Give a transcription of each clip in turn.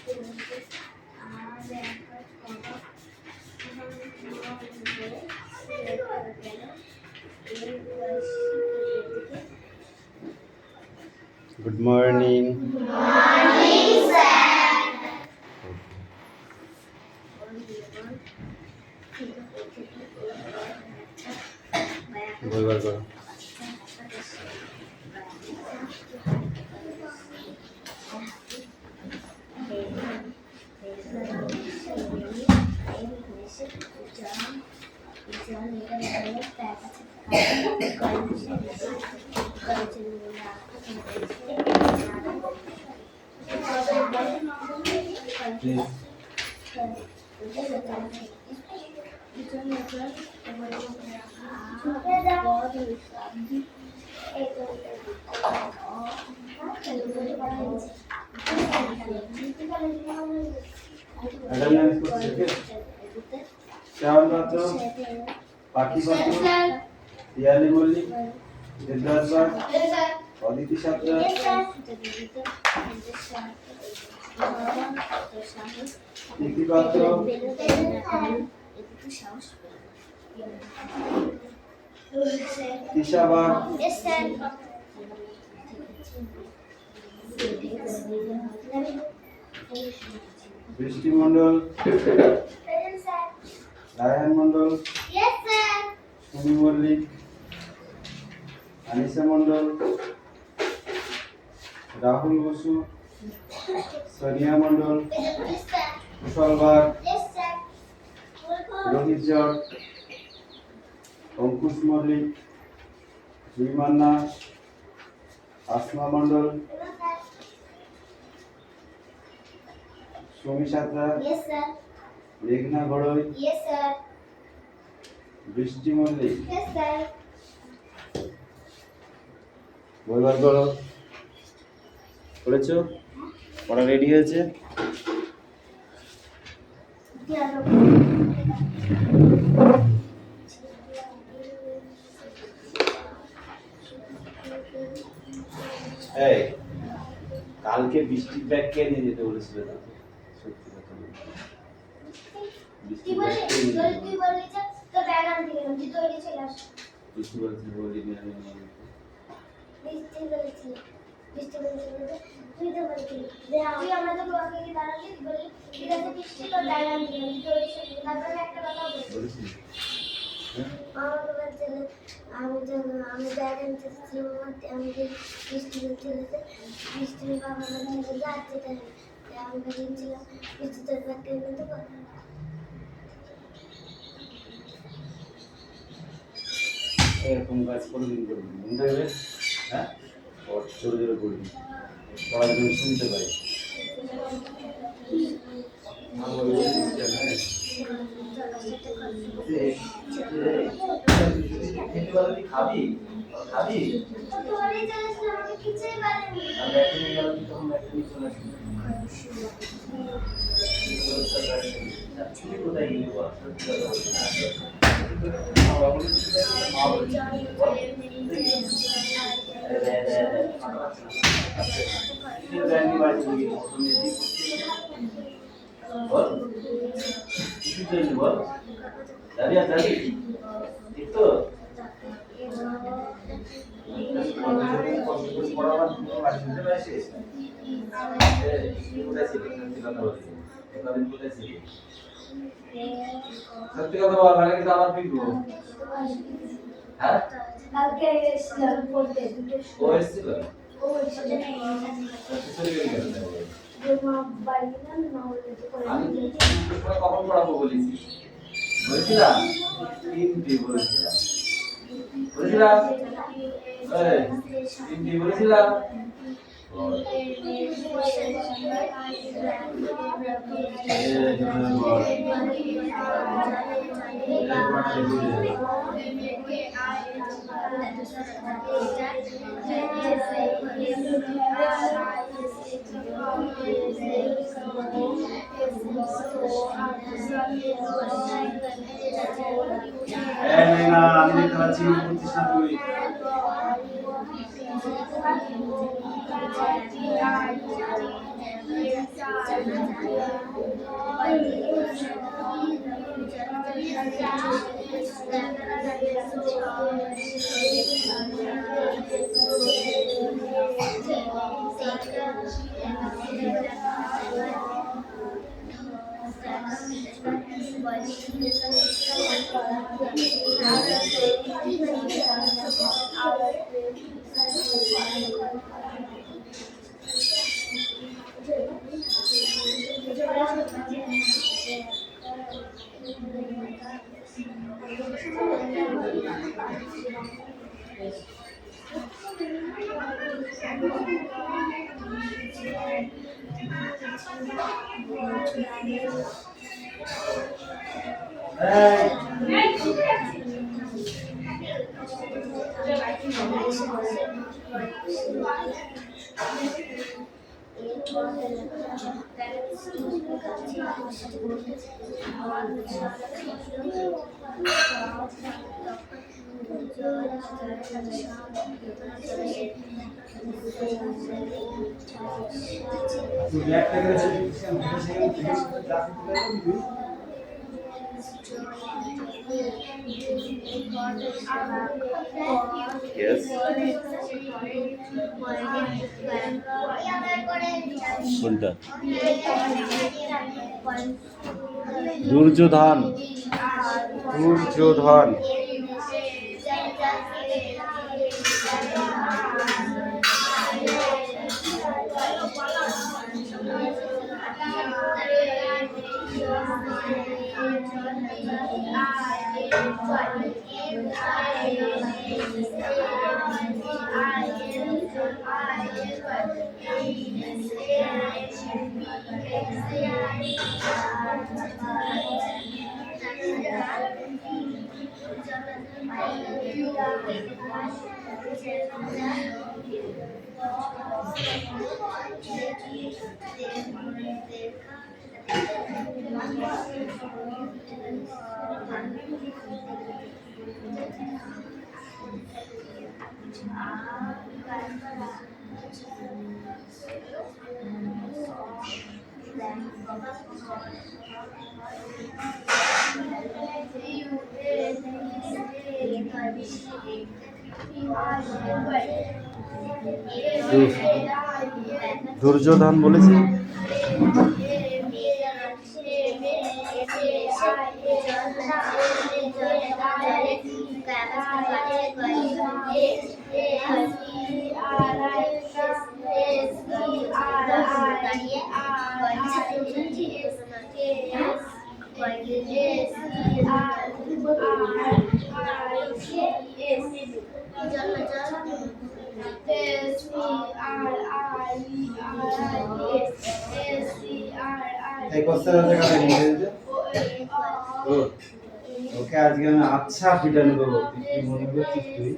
Good morning. Good morning, sir. বলবার করো। শ্যামল পাত্র, পাখি পাত্র, পিয়ালি মল্লিক, দেবদাস বাগ, অদিতি সাঁতরা, প্রীতি পাত্র, তিশা বাগ, বৃষ্টি মণ্ডল, রায়হান মণ্ডল, সুমি মল্লিক, আনিসা মণ্ডল, রাহুল বসু, সোনিয়া মণ্ডল, কুশল বাগ, রোহিত জট, অঙ্কুশ মল্লিক, জুই মান্না, আসমা মণ্ডল, সুমি সাঁতরা, মেঘনা গড়ই, বৃষ্টি মল্লিক। বলবার করো। করেছো? পড়া রেডি হয়েছে? এই কালকে বৃষ্টির ব্যাগ কে নিয়ে যেতে বলেছিল? সত্যি কথা বল। বৃষ্টির ব্যাগ কে নিয়ে যেতে? তুই বললি যে তোর ব্যাগ আনতে গেলাম, তুই তো ওইটা চলে আসিস। বৃষ্টি বলেছিল বলি নিয়ে আমি নিয়ে যেতে। বৃষ্টি বলেছিল যে তুই তো বলছিলি যে তুই আমরা তো তোমাকে কি দাঁড়ালি বলি ঠিক আছে বৃষ্টি তোর ব্যাগ আনতে গেলাম, তুই তো ওইটা চলে তারপরে একটা কথা বলেছিস? আমাকে বলছিল আমি ব্যাগ আনতে চেয়েছিলাম, আমি বৃষ্টি বলছিল যে বৃষ্টির বাবা বলছিল যাচ্ছে তাই আমি বলেছিলাম বৃষ্টি তোর ব্যাগ কিনে দেবো। এরকম কাজ কোনোদিন করবি না, মনে থাকবে? হ্যাঁ, জোরে জোরে করবি, পড়া যেন শুনতে পাই। খাবি খাবি কোথায় গেলি বল? সত্যি কথা বল, মানে কিন্তু আমার পিকবো। হ্যাঁ, কালকে এসেছিলাম পড়তে দুটো ও এসেছিল? ও এসেছিল যে মা বাড়ি না না হলে তো করে আমি তোমাকে কখন পড়াবো বলেছি? বলেছিলাম তিনটে বলেছিলাম। বলেছিলাম তিনটে বলেছিলাম। না আমি দেখতে পাচ্ছি করছিস না তুই। Yes. কোনটা? দুর্যোধন। দুর্যোধন। দুর্যোধন বলেছে। ওকে আজকে আমি আচ্ছা পিটানো দেবো। তুই মনে করছিস তুই?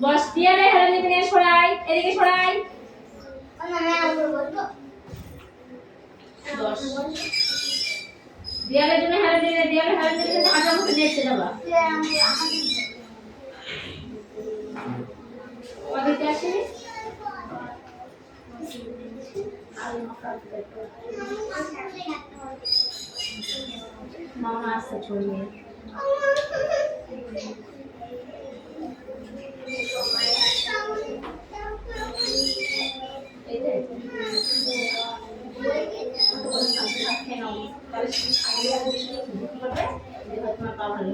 বস দিয়ে রে হেরে নিয়ে সরাই, এদিকে সরাই। দেয়ালের জন্য হেরে দিলে, দেয়ালে হেরে দিলে আগে আমাকে দেখতে যাবা। ওদিকে আসেনি? মামা আসছে ছড়িয়ে। তাহলে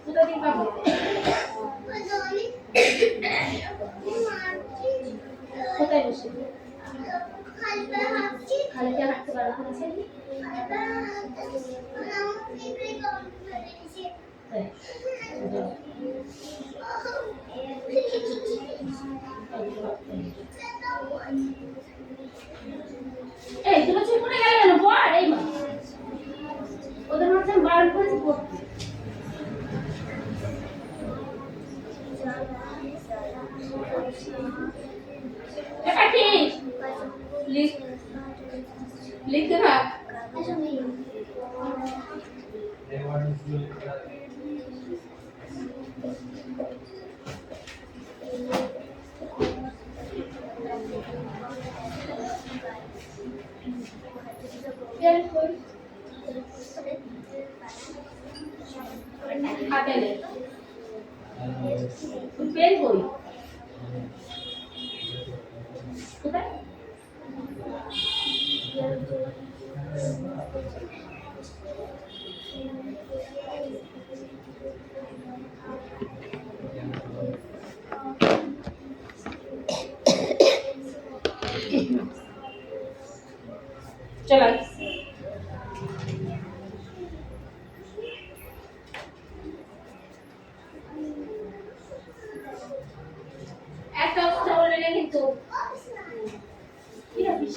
দুটো দিন পাবো কোথায় বসে খালিতে হাঁটতে পারো কোথায় এই তুমি চুপ করে গেলে কেন পড় এই মা ওদের মাঝে আমি বারণ করেছি পড়তে এটা কি লিখতে থাক হাতে নে পেন কই কোথায় চলাই একটা কথা বলে না কিন্তু কি রাখিস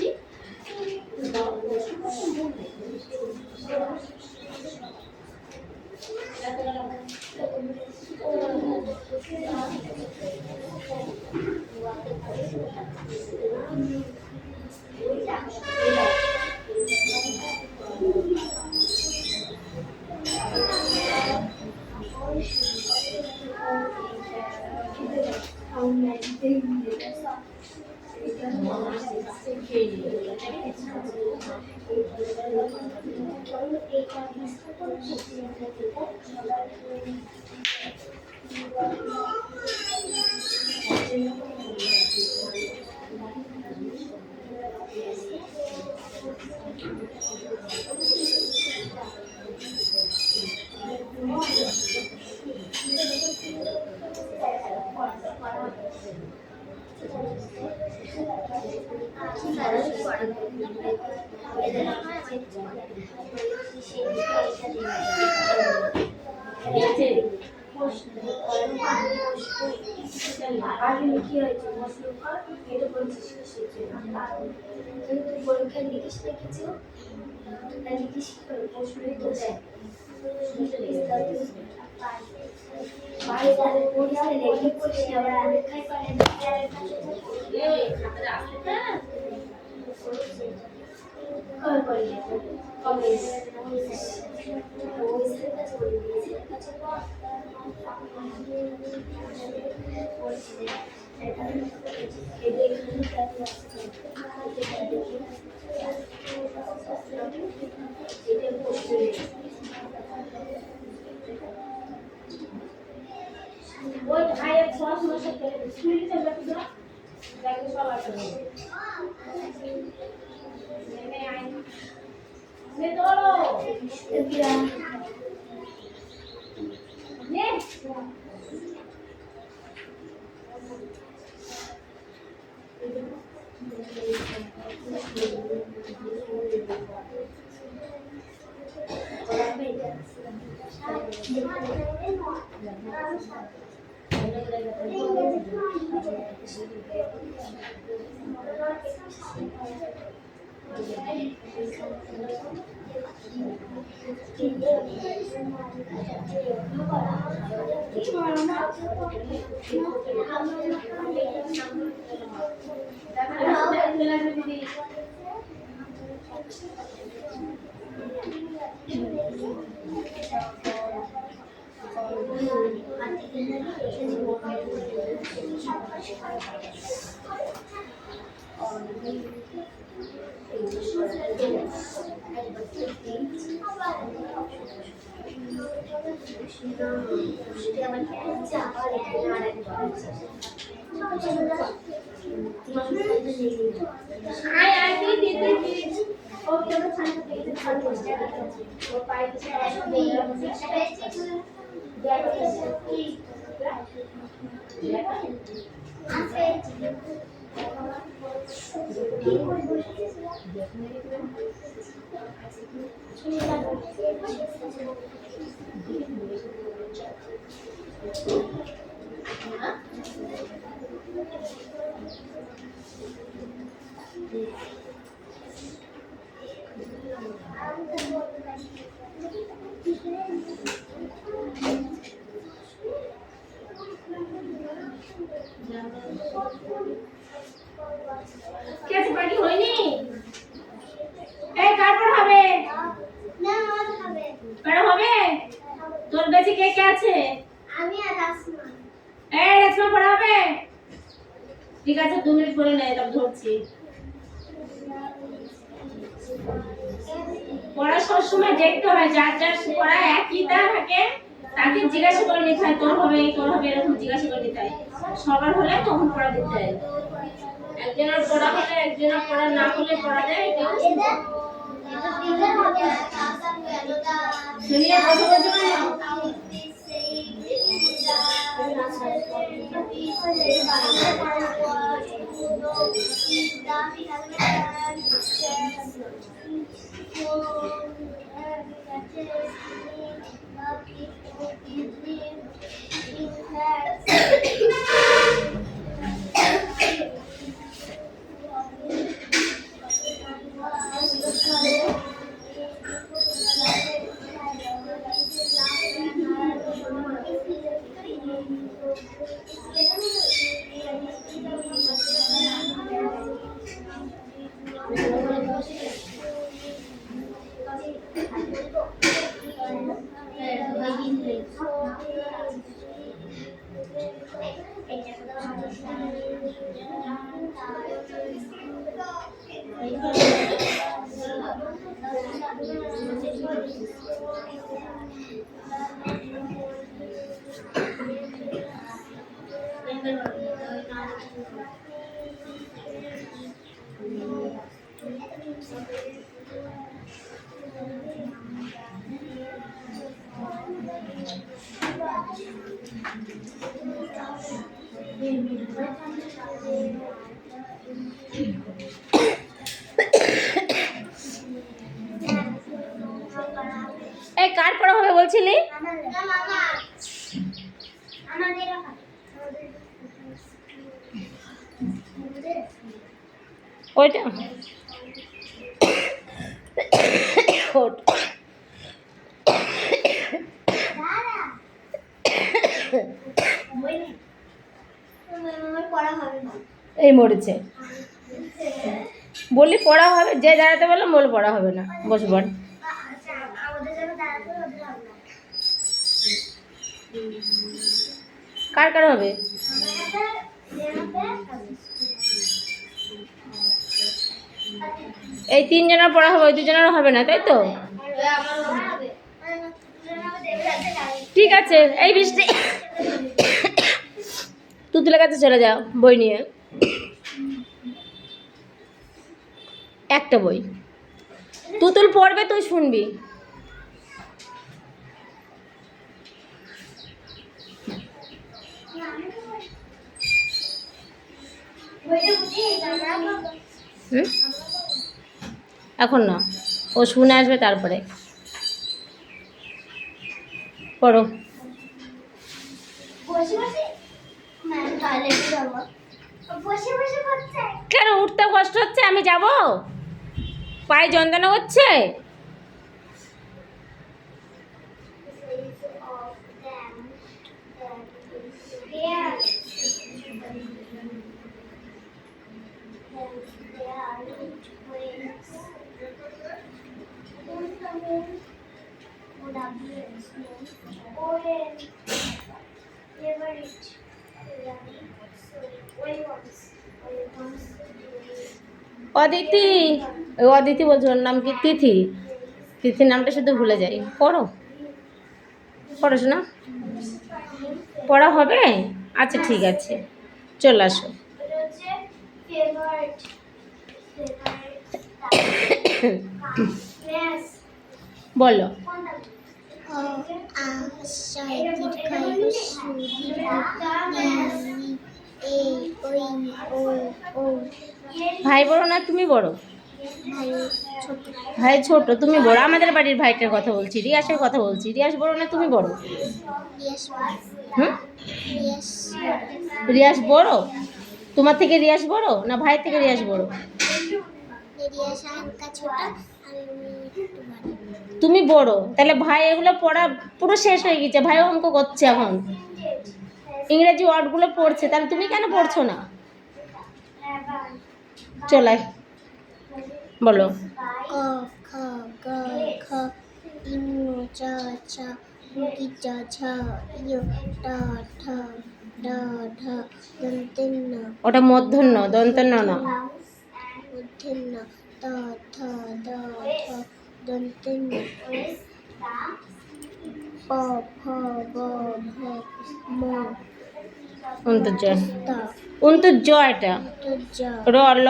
পরীক্ষা লিখিস লিখেছো লিখিস প্রশ্নই তো দেয় ওই ভাইয়ের পড়াশোনার সাথে স্কুলে চলে গেছিল যাকে সবাই চলে নেমে আই নে তোলো নে কে আছে বাকি হয়নি? এই কার হবে? না আমার হবে কার হবে? তোর বেশি কে কে আছে? আমি আর আসমা এই রেশমা পড়া হবে? ঠিক আছে 2 মিনিট পরে নে, তবে ধরছি। পড়া সবসময় দেখতে হয়, যার যার পড়া একই তা থাকে তাকে জিজ্ঞাসা করে নিতে হয়, তোর হবে এরকম জিজ্ঞাসা করে নিতে হয়। সবার হলে তখন পড়া দিতে হয়। একজনের পড়া হলে একজনের পড়া না হলে পড়া দেয় কেউ শুনিয়ে কথা বলতে পারে না। এই কার পড়া হবে বলছিলি? ওইটা এই মরেছে বললি পড়া হবে, যে দাঁড়াতে বললাম বলে পড়া হবে না, বসবার। কার কার হবে? এই 3 জনের পড়া হবে, ওই 2 জনের হবে না, তাই তো? ঠিক আছে। এই বৃষ্টি তুতুলের কাছে চলে যাও বই নিয়ে, একটা বই তুতুল পড়বে, তুই শুনবি। এখন না, ও শুনে আসবে তারপরে পড়ো। কেন উঠতে কষ্ট হচ্ছে? আমি যাব, পায়ে যন্ত্রণা হচ্ছে। অদিতি, ওই অদিতি বলছো, ওর নাম কি? তিথি। তিথির নামটা শুধু ভুলে যাই। পড়ো পড়াশোনা পড়া হবে? আচ্ছা ঠিক আছে, চলে আসো। বলো। আশায় দীর্ঘায় হস্য দীর্ঘ এ ওই ও ও। ভাই বড় না তুমি বড়? ভাই ছোট। ভাই ছোট, তুমি বড়। আমাদের বাড়ির ভাইটার কথা বলছি, রিয়াসের কথা বলছি। রিয়াস বড় না তুমি বড়? রিয়াস হুম, রিয়াস রিয়াস বড়। তোমার থেকে রিয়াস বড় না ভাই থেকে রিয়াস বড়? রিয়াস হালকা ছোট, আমি একটু বড়। তুমি বড়, তাহলে ভাই এগুলো পড়া পুরো শেষ হয়ে গেছে। ভাইও অঙ্ক করছে এখন, ইংরেজি ওয়ার্ডগুলো পড়ছে, তাহলে তুমি কেন পড়ছো না? চলাই বলো। ক খ গ ঘ ইউ চ ছ ই চ ছ ইউ ট ঠ ড ঢ দন্তেন্ন ওটা মূর্ধন্য, দন্তন্য না। মূর্ধন্য ত থ দ থ দন্তেন্ন প ফ ব ভ ম অন্তর্জয়, ত অন্তর্জয় এটা। জ র ল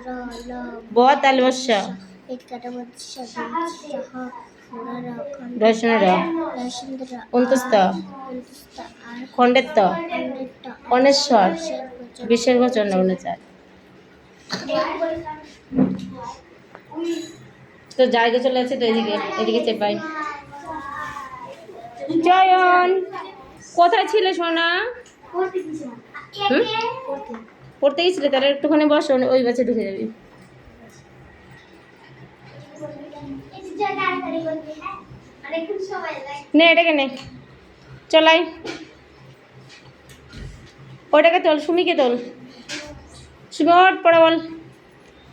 র ল ব তালে বর্ষা পেটকাটা বৎস সহ র খণ্ড রসনা র রসেন্দ্র অন্তস্থ অন্তস্থ আর খণ্ডের ত খণ্ডেরটা অনেশ্বর শেষ বিশেষ বচন অনুচার। তো জায়গা চলে আছে তো এদিকে, এদিকে চেপাই। জয়ন কোথায় ছিলে সোনা? হুম, পড়তে গেছিলে? তাহলে একটুখানি বসো, ওই বাচ্চা ঢুকে যাবি। নে এটাকে নে, চলাই। ওটাকে তোল, সুমিকে তোল। সুমি ওর পড়া বল,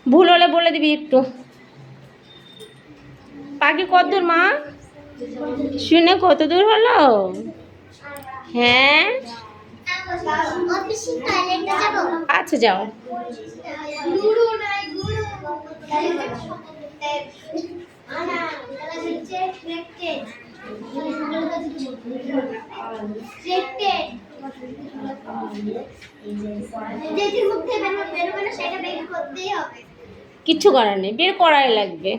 ভুল হলে বলে দিবি একটু। পাখি কত দূর মা? শুনে কত দূর হলো? হ্যাঁ আচ্ছা যাও। কিচ্ছু করার নেই, বের করাই লাগবে।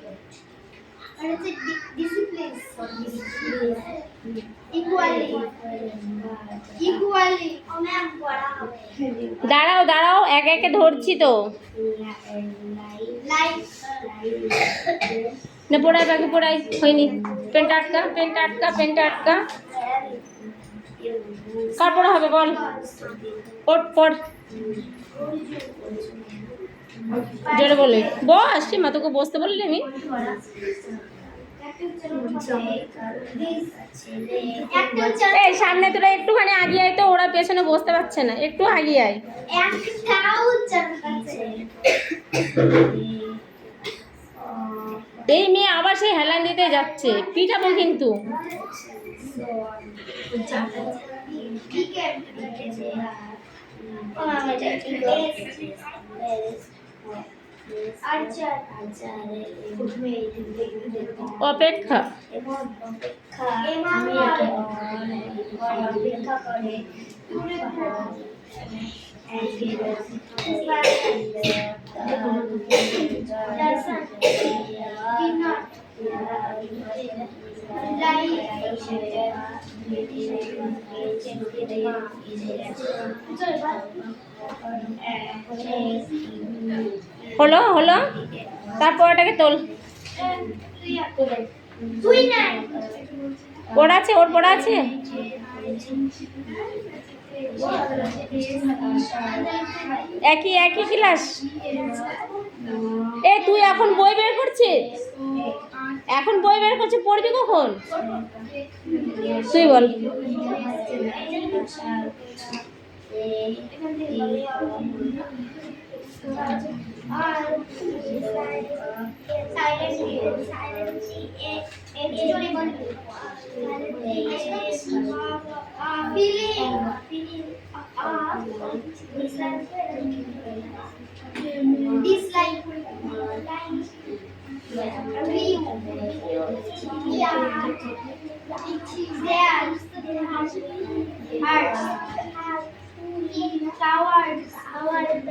দাঁড়াও দাঁড়াও, একে একে ধরছি তো। না পড়াই বাকি পড়াই হয়নি। পেনটা আটকা, পেনটা আটকা, পেনটা আটকা। কার পড়া হবে বল? পড় পড়, জোরে বলে বস। মা তোকে বসতে বললি আমি? এই সামনে তোরা একটুখানি আগিয়ে আয় তো, ওরা পেছনে বসতে পারছে না, একটু আগিয়ে আয়। এই মেয়ে আবার সেই হেলান দিতে যাচ্ছে, পিটাবো কিন্তু। অপেক্ষা হলো হলো, তারপর এটাকে তোল। পড়া আছে, ওর পড়া আছে। একই একই ক্লাস। এ তুই এখন বই বের করছিস? এখন বই বের করছিস, পড়বি কখন? তুই বল।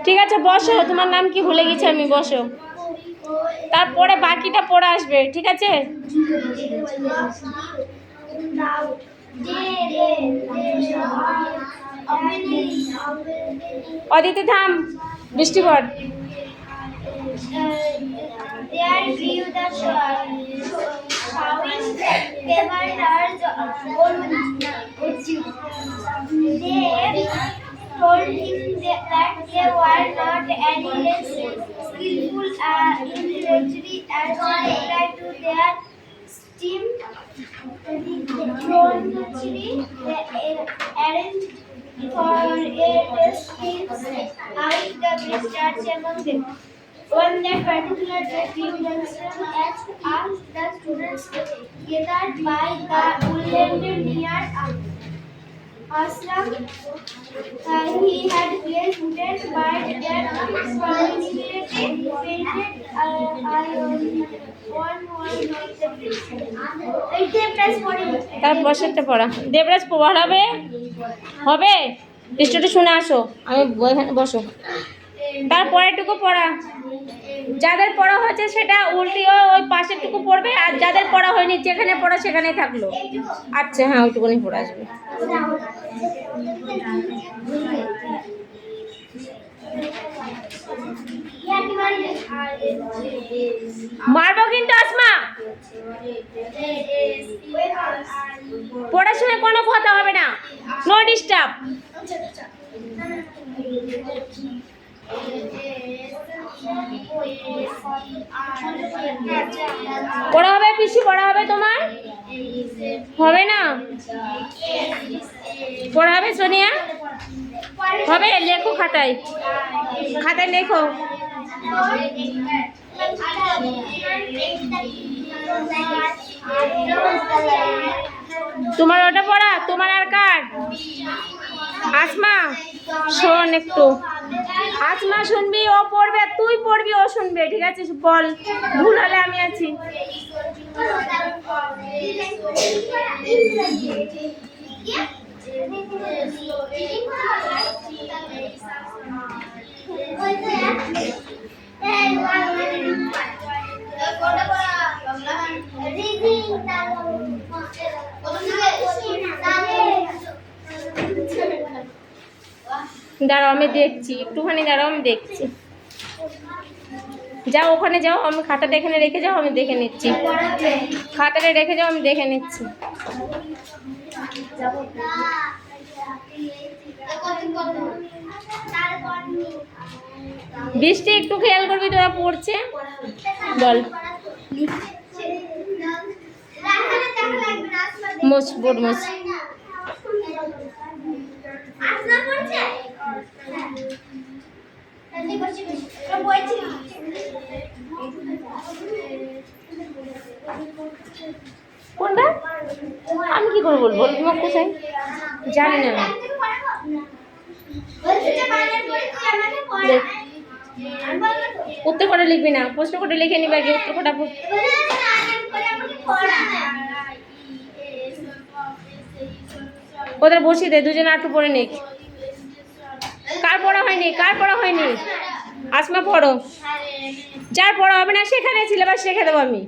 ঠিক আছে বসো, তোমার নাম কি ভুলে গেছি আমি, বসো। তারপরে বাকিটা পড়ে আসবে, ঠিক আছে? অদিতি থাম, বৃষ্টি পড়। There grew the showing feathers on They told him that they were not any less skillful in treachery as compared to their steam treachery. They arranged for a test out the best among them. On that particular day, Grimston asked the students gathered by the woodland near ashram. He had placed wooden birds that prominently painted on one wall of the place. তার বসেরটা পড়া। দেবরাজ পড়াবে হবে? Student শুনে আসো, আমি এখানে বসো। তারপরেরটুকু পড়া, যাদের পড়া হয়েছে সেটা উল্টিও ওই পাশেরটুকু পড়বে, আর যাদের পড়া হয়নি যেখানে পড়া সেখানেই থাকলো। আচ্ছা হ্যাঁ, ওইটুকুনি পড়ে আসবে। মারবো কিন্তু আসমা, পড়াশোনায় কোনো কথা হবে না, নো ডিস্টার্ব। পড়া হবে পিসি, পড়া হবে তোমার? হবে না? পড়া হবে সোনিয়া? হবে, লেখো খাতায়, খাতায় লেখো। তোমার ওটা পড়া, তোমার আর কার? আসমা শোন একটু, আসমা শুনবি, ও পড়বে, তুই পড়বি, ও শুনবে, ঠিক আছে? বল, ভুল হলে আমি আছি। দাঁড়াও আমি দেখছি, একটুখানি দাঁড়াও আমি দেখছি। যাও ওখানে যাও, আমি খাতাটা এখানে রেখে যাও, আমি দেখে নিচ্ছি। খাতাটা রেখে যাও, আমি দেখে নিচ্ছি। বৃষ্টি একটু খেয়াল করবি, তোরা পড়ছে বল। মোস বোর্ড মোস। কোনটা আমি কি করে বলবো? তোমার কোথায় জানি না। উত্তর কটা লিখবি না, প্রশ্ন কটা লিখে নিবি আগে, উত্তর কটা। ওদের বসিয়ে দে, দুজনে একটু পড়ে নিক। কার পড়া হয়নি, কার পড়া হয়নি? আসমা পড়ো, যার পড়া হবে না সেখানে সিলেবাস শেখে দেবো আমি।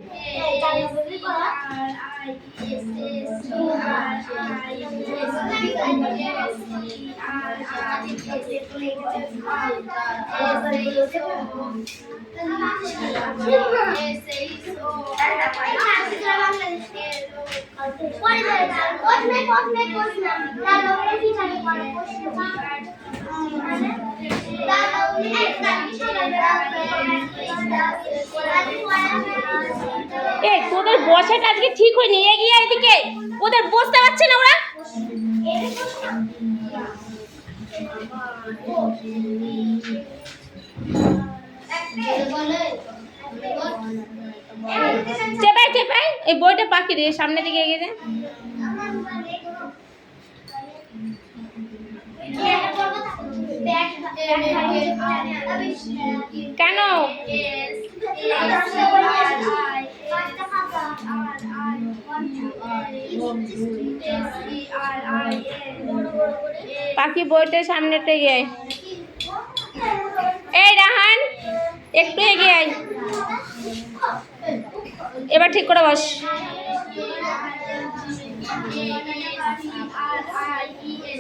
এই তোদের বসাটা আজকে ঠিক হয়নি, এগিয়ে এদিকে, ওদের বসতে পারছে না ওরা। চেপাই চেপাই এই বইটা পাখি রে, সামনের দিকে এগিয়ে দে। কেন পাখি বইটা সামনেটা গিয়ে, এই রাহান একটু এগিয়ে আয়, এবার ঠিক করে বস। A N S E R I E S